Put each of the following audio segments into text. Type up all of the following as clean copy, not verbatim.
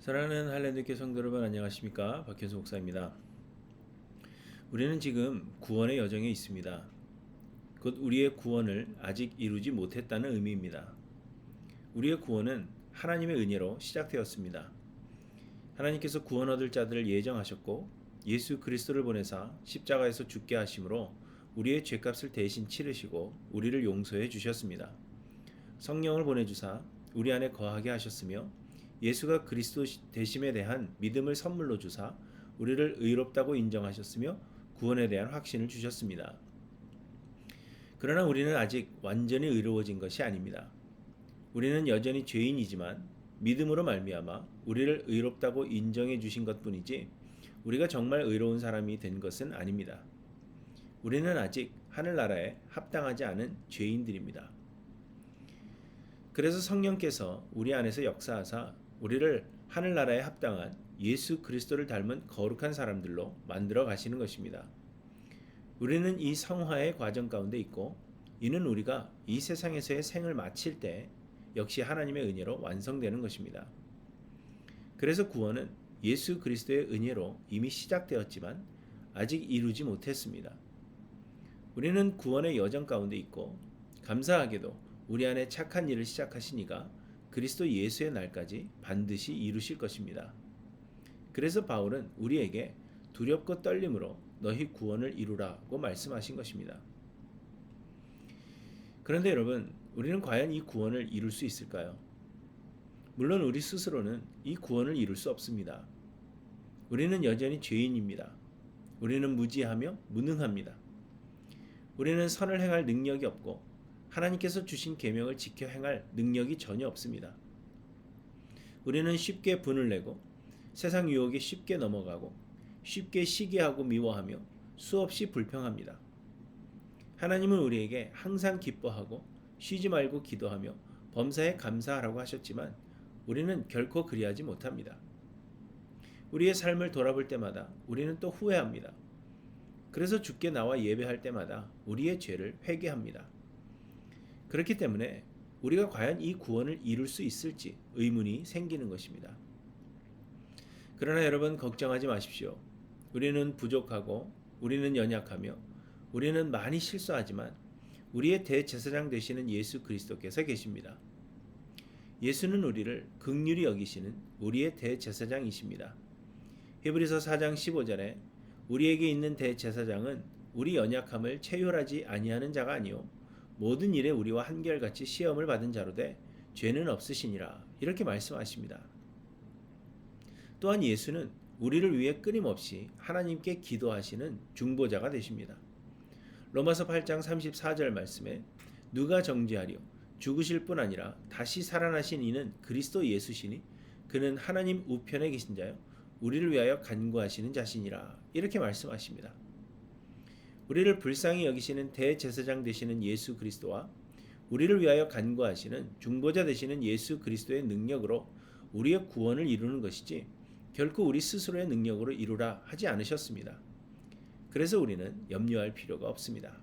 사랑하는 할랜드교회 성도 여러분, 안녕하십니까? 박현수 목사입니다. 우리는 지금 구원의 여정에 있습니다. 곧 우리의 구원을 아직 이루지 못했다는 의미입니다. 우리의 구원은 하나님의 은혜로 시작되었습니다. 하나님께서 구원 얻을 자들을 예정하셨고 예수 그리스도를 보내사 십자가에서 죽게 하심으로 우리의 죄값을 대신 치르시고 우리를 용서해 주셨습니다. 성령을 보내주사 우리 안에 거하게 하셨으며 예수가 그리스도 되심에 대한 믿음을 선물로 주사 우리를 의롭다고 인정하셨으며 구원에 대한 확신을 주셨습니다. 그러나 우리는 아직 완전히 의로워진 것이 아닙니다. 우리는 여전히 죄인이지만 믿음으로 말미암아 우리를 의롭다고 인정해 주신 것뿐이지 우리가 정말 의로운 사람이 된 것은 아닙니다. 우리는 아직 하늘나라에 합당하지 않은 죄인들입니다. 그래서 성령께서 우리 안에서 역사하사 우리를 하늘나라에 합당한 예수 그리스도를 닮은 거룩한 사람들로 만들어 가시는 것입니다. 우리는 이 성화의 과정 가운데 있고 이는 우리가 이 세상에서의 생을 마칠 때 역시 하나님의 은혜로 완성되는 것입니다. 그래서 구원은 예수 그리스도의 은혜로 이미 시작되었지만 아직 이루지 못했습니다. 우리는 구원의 여정 가운데 있고 감사하게도 우리 안에 착한 일을 시작하신 이가 그리스도 예수의 날까지 반드시 이루실 것입니다. 그래서 바울은 우리에게 두렵고 떨림으로 너희 구원을 이루라고 말씀하신 것입니다. 그런데 여러분, 우리는 과연 이 구원을 이룰 수 있을까요? 물론 우리 스스로는 이 구원을 이룰 수 없습니다. 우리는 여전히 죄인입니다. 우리는 무지하며 무능합니다. 우리는 선을 행할 능력이 없고 하나님께서 주신 계명을 지켜 행할 능력이 전혀 없습니다. 우리는 쉽게 분을 내고 세상 유혹에 쉽게 넘어가고 쉽게 시기하고 미워하며 수없이 불평합니다. 하나님은 우리에게 항상 기뻐하고 쉬지 말고 기도하며 범사에 감사하라고 하셨지만 우리는 결코 그리하지 못합니다. 우리의 삶을 돌아볼 때마다 우리는 또 후회합니다. 그래서 주께 나와 예배할 때마다 우리의 죄를 회개합니다. 그렇기 때문에 우리가 과연 이 구원을 이룰 수 있을지 의문이 생기는 것입니다. 그러나 여러분, 걱정하지 마십시오. 우리는 부족하고 우리는 연약하며 우리는 많이 실수하지만 우리의 대제사장 되시는 예수 그리스도께서 계십니다. 예수는 우리를 긍휼히 여기시는 우리의 대제사장이십니다. 히브리서 4장 15절에 우리에게 있는 대제사장은 우리 연약함을 체휼하지 아니하는 자가 아니요 모든 일에 우리와 한결같이 시험을 받은 자로되 죄는 없으시니라 이렇게 말씀하십니다. 또한 예수는 우리를 위해 끊임없이 하나님께 기도하시는 중보자가 되십니다. 로마서 8장 34절 말씀에 누가 정죄하리요 죽으실 뿐 아니라 다시 살아나신 이는 그리스도 예수시니 그는 하나님 우편에 계신 자요 우리를 위하여 간구하시는 자시니라 이렇게 말씀하십니다. 우리를 불쌍히 여기시는 대제사장 되시는 예수 그리스도와 우리를 위하여 간구하시는 중보자 되시는 예수 그리스도의 능력으로 우리의 구원을 이루는 것이지 결코 우리 스스로의 능력으로 이루라 하지 않으셨습니다. 그래서 우리는 염려할 필요가 없습니다.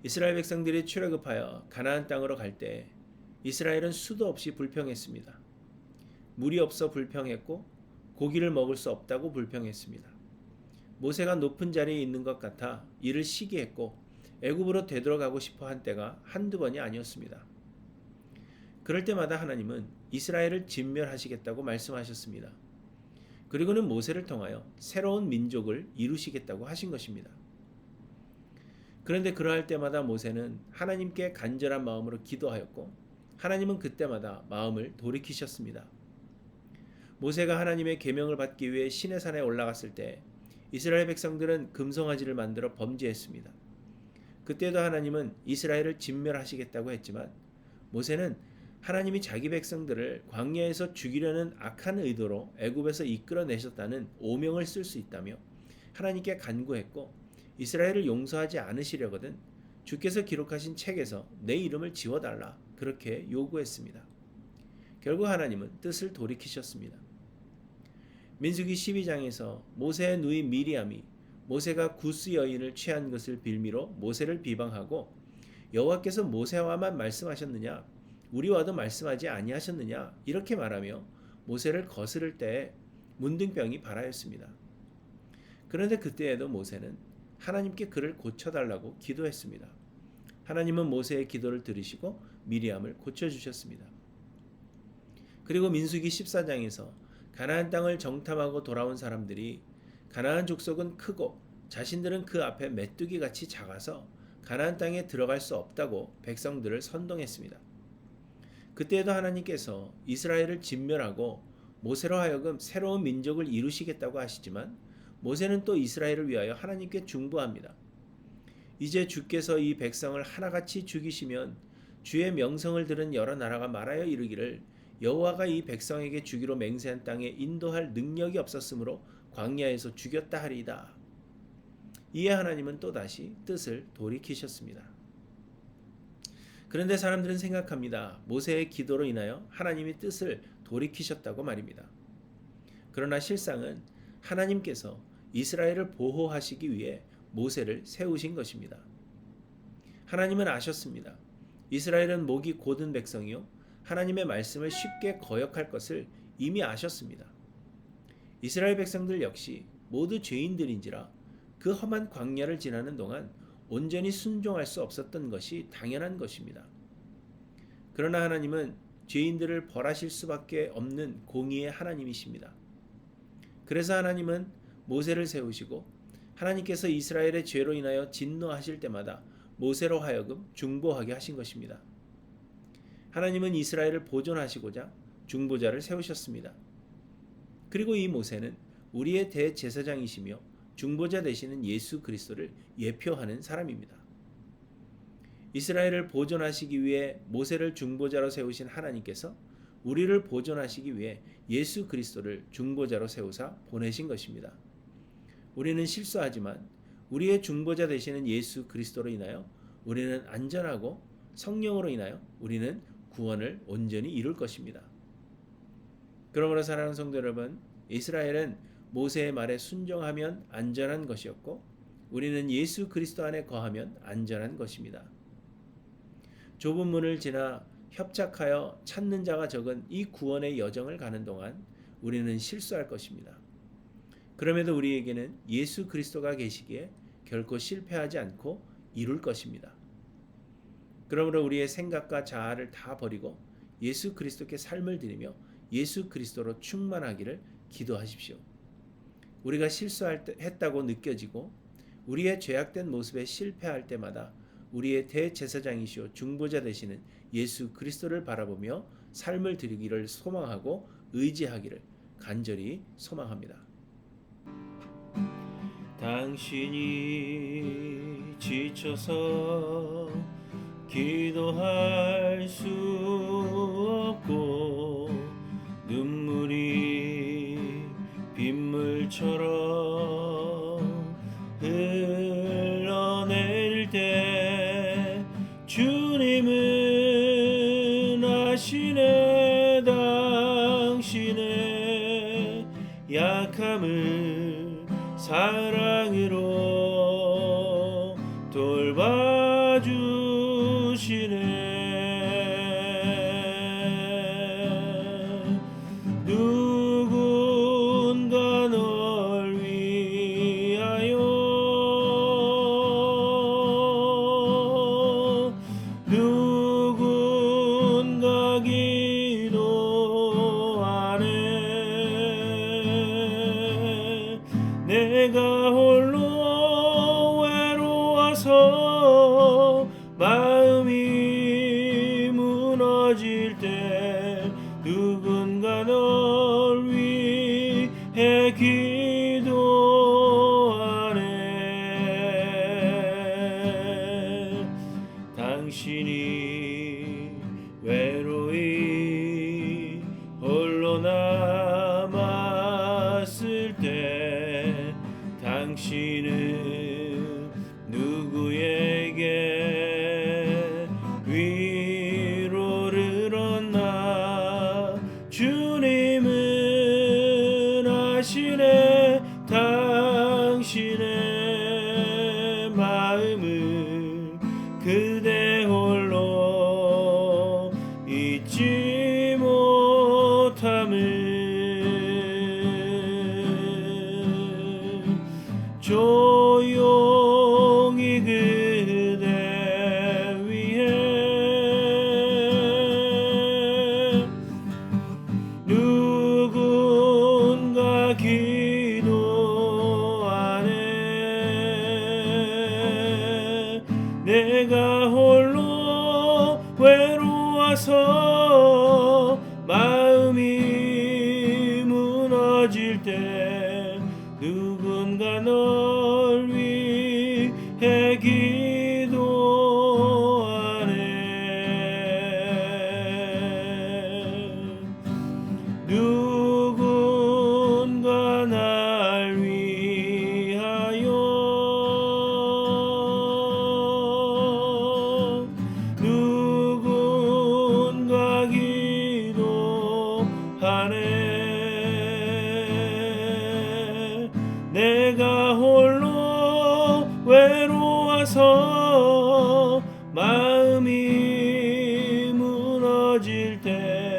이스라엘 백성들이 출애굽하여 가나안 땅으로 갈 때 이스라엘은 수도 없이 불평했습니다. 물이 없어 불평했고 고기를 먹을 수 없다고 불평했습니다. 모세가 높은 자리에 있는 것 같아 이를 시기했고 애굽으로 되돌아가고 싶어 한 때가 한두 번이 아니었습니다. 그럴 때마다 하나님은 이스라엘을 진멸하시겠다고 말씀하셨습니다. 그리고는 모세를 통하여 새로운 민족을 이루시겠다고 하신 것입니다. 그런데 그러할 때마다 모세는 하나님께 간절한 마음으로 기도하였고 하나님은 그때마다 마음을 돌이키셨습니다. 모세가 하나님의 계명을 받기 위해 시내산에 올라갔을 때 이스라엘 백성들은 금송아지를 만들어 범죄했습니다. 그때도 하나님은 이스라엘을 진멸하시겠다고 했지만 모세는 하나님이 자기 백성들을 광야에서 죽이려는 악한 의도로 애굽에서 이끌어내셨다는 오명을 쓸 수 있다며 하나님께 간구했고 이스라엘을 용서하지 않으시려거든 주께서 기록하신 책에서 내 이름을 지워달라 그렇게 요구했습니다. 결국 하나님은 뜻을 돌이키셨습니다. 민수기 12장에서 모세의 누이 미리암이 모세가 구스 여인을 취한 것을 빌미로 모세를 비방하고 여호와께서 모세와만 말씀하셨느냐 우리와도 말씀하지 아니하셨느냐 이렇게 말하며 모세를 거스를 때에 문둥병이 발하였습니다. 그런데 그때에도 모세는 하나님께 그를 고쳐달라고 기도했습니다. 하나님은 모세의 기도를 들으시고 미리암을 고쳐주셨습니다. 그리고 민수기 14장에서 가나안 땅을 정탐하고 돌아온 사람들이 가나안 족속은 크고 자신들은 그 앞에 메뚜기같이 작아서 가나안 땅에 들어갈 수 없다고 백성들을 선동했습니다. 그때에도 하나님께서 이스라엘을 진멸하고 모세로 하여금 새로운 민족을 이루시겠다고 하시지만 모세는 또 이스라엘을 위하여 하나님께 중보합니다. 이제 주께서 이 백성을 하나같이 죽이시면 주의 명성을 들은 여러 나라가 말하여 이르기를 여호와가 이 백성에게 주기로 맹세한 땅에 인도할 능력이 없었으므로 광야에서 죽였다 하리이다. 이에 하나님은 또다시 뜻을 돌이키셨습니다. 그런데 사람들은 생각합니다. 모세의 기도로 인하여 하나님이 뜻을 돌이키셨다고 말입니다. 그러나 실상은 하나님께서 이스라엘을 보호하시기 위해 모세를 세우신 것입니다. 하나님은 아셨습니다. 이스라엘은 목이 곧은 백성이요 하나님의 말씀을 쉽게 거역할 것을 이미 아셨습니다. 이스라엘 백성들 역시 모두 죄인들인지라 그 험한 광야를 지나는 동안 온전히 순종할 수 없었던 것이 당연한 것입니다. 그러나 하나님은 죄인들을 벌하실 수밖에 없는 공의의 하나님이십니다. 그래서 하나님은 모세를 세우시고 하나님께서 이스라엘의 죄로 인하여 진노하실 때마다 모세로 하여금 중보하게 하신 것입니다. 하나님은 이스라엘을 보존하시고자 중보자를 세우셨습니다. 그리고 이 모세는 우리의 대제사장이시며 중보자 되시는 예수 그리스도를 예표하는 사람입니다. 이스라엘을 보존하시기 위해 모세를 중보자로 세우신 하나님께서 우리를 보존하시기 위해 예수 그리스도를 중보자로 세우사 보내신 것입니다. 우리는 실수하지만 우리의 중보자 되시는 예수 그리스도로 인하여 우리는 안전하고 성령으로 인하여 우리는 구원을 온전히 이룰 것입니다. 그러므로 사랑하는 성도 여러분, 이스라엘은 모세의 말에 순종하면 안전한 것이었고 우리는 예수 그리스도 안에 거하면 안전한 것입니다. 좁은 문을 지나 협착하여 찾는 자가 적은 이 구원의 여정을 가는 동안 우리는 실수할 것입니다. 그럼에도 우리에게는 예수 그리스도가 계시기에 결코 실패하지 않고 이룰 것입니다. 그러므로 우리의 생각과 자아를 다 버리고 예수 그리스도께 삶을 드리며 예수 그리스도로 충만하기를 기도하십시오. 우리가 실수했다고 느껴지고 우리의 죄악된 모습에 실패할 때마다 우리의 대제사장이시오 중보자 되시는 예수 그리스도를 바라보며 삶을 드리기를 소망하고 의지하기를 간절히 소망합니다. 당신이 지쳐서 기도할 수 없고 눈물이 빗물처럼 흘러내릴 때 주님은 아시네 당신의 약함을 사랑으로 돌봐주시네. 누군가 널 위하여 누군가 기도하네. 내가 홀로 외로워서 마음이 무너질 때 누군가 널 위해 기도하네. 당신이 외로이 홀로 남았을 때 당신은 누구에게 위로를 얻나. 주님은 아시네 당신의 마음을 그대 홀로 잊지 못함을. 조용히 그대 위해 누군가 기도하네. 내가 홀로 외로워서 마음이 무너질 때 누군가 널 위해 기도하네. 누군가 날 위하여 누군가 기도하네. 내가 홀로 외로워서 마음이 무너질 때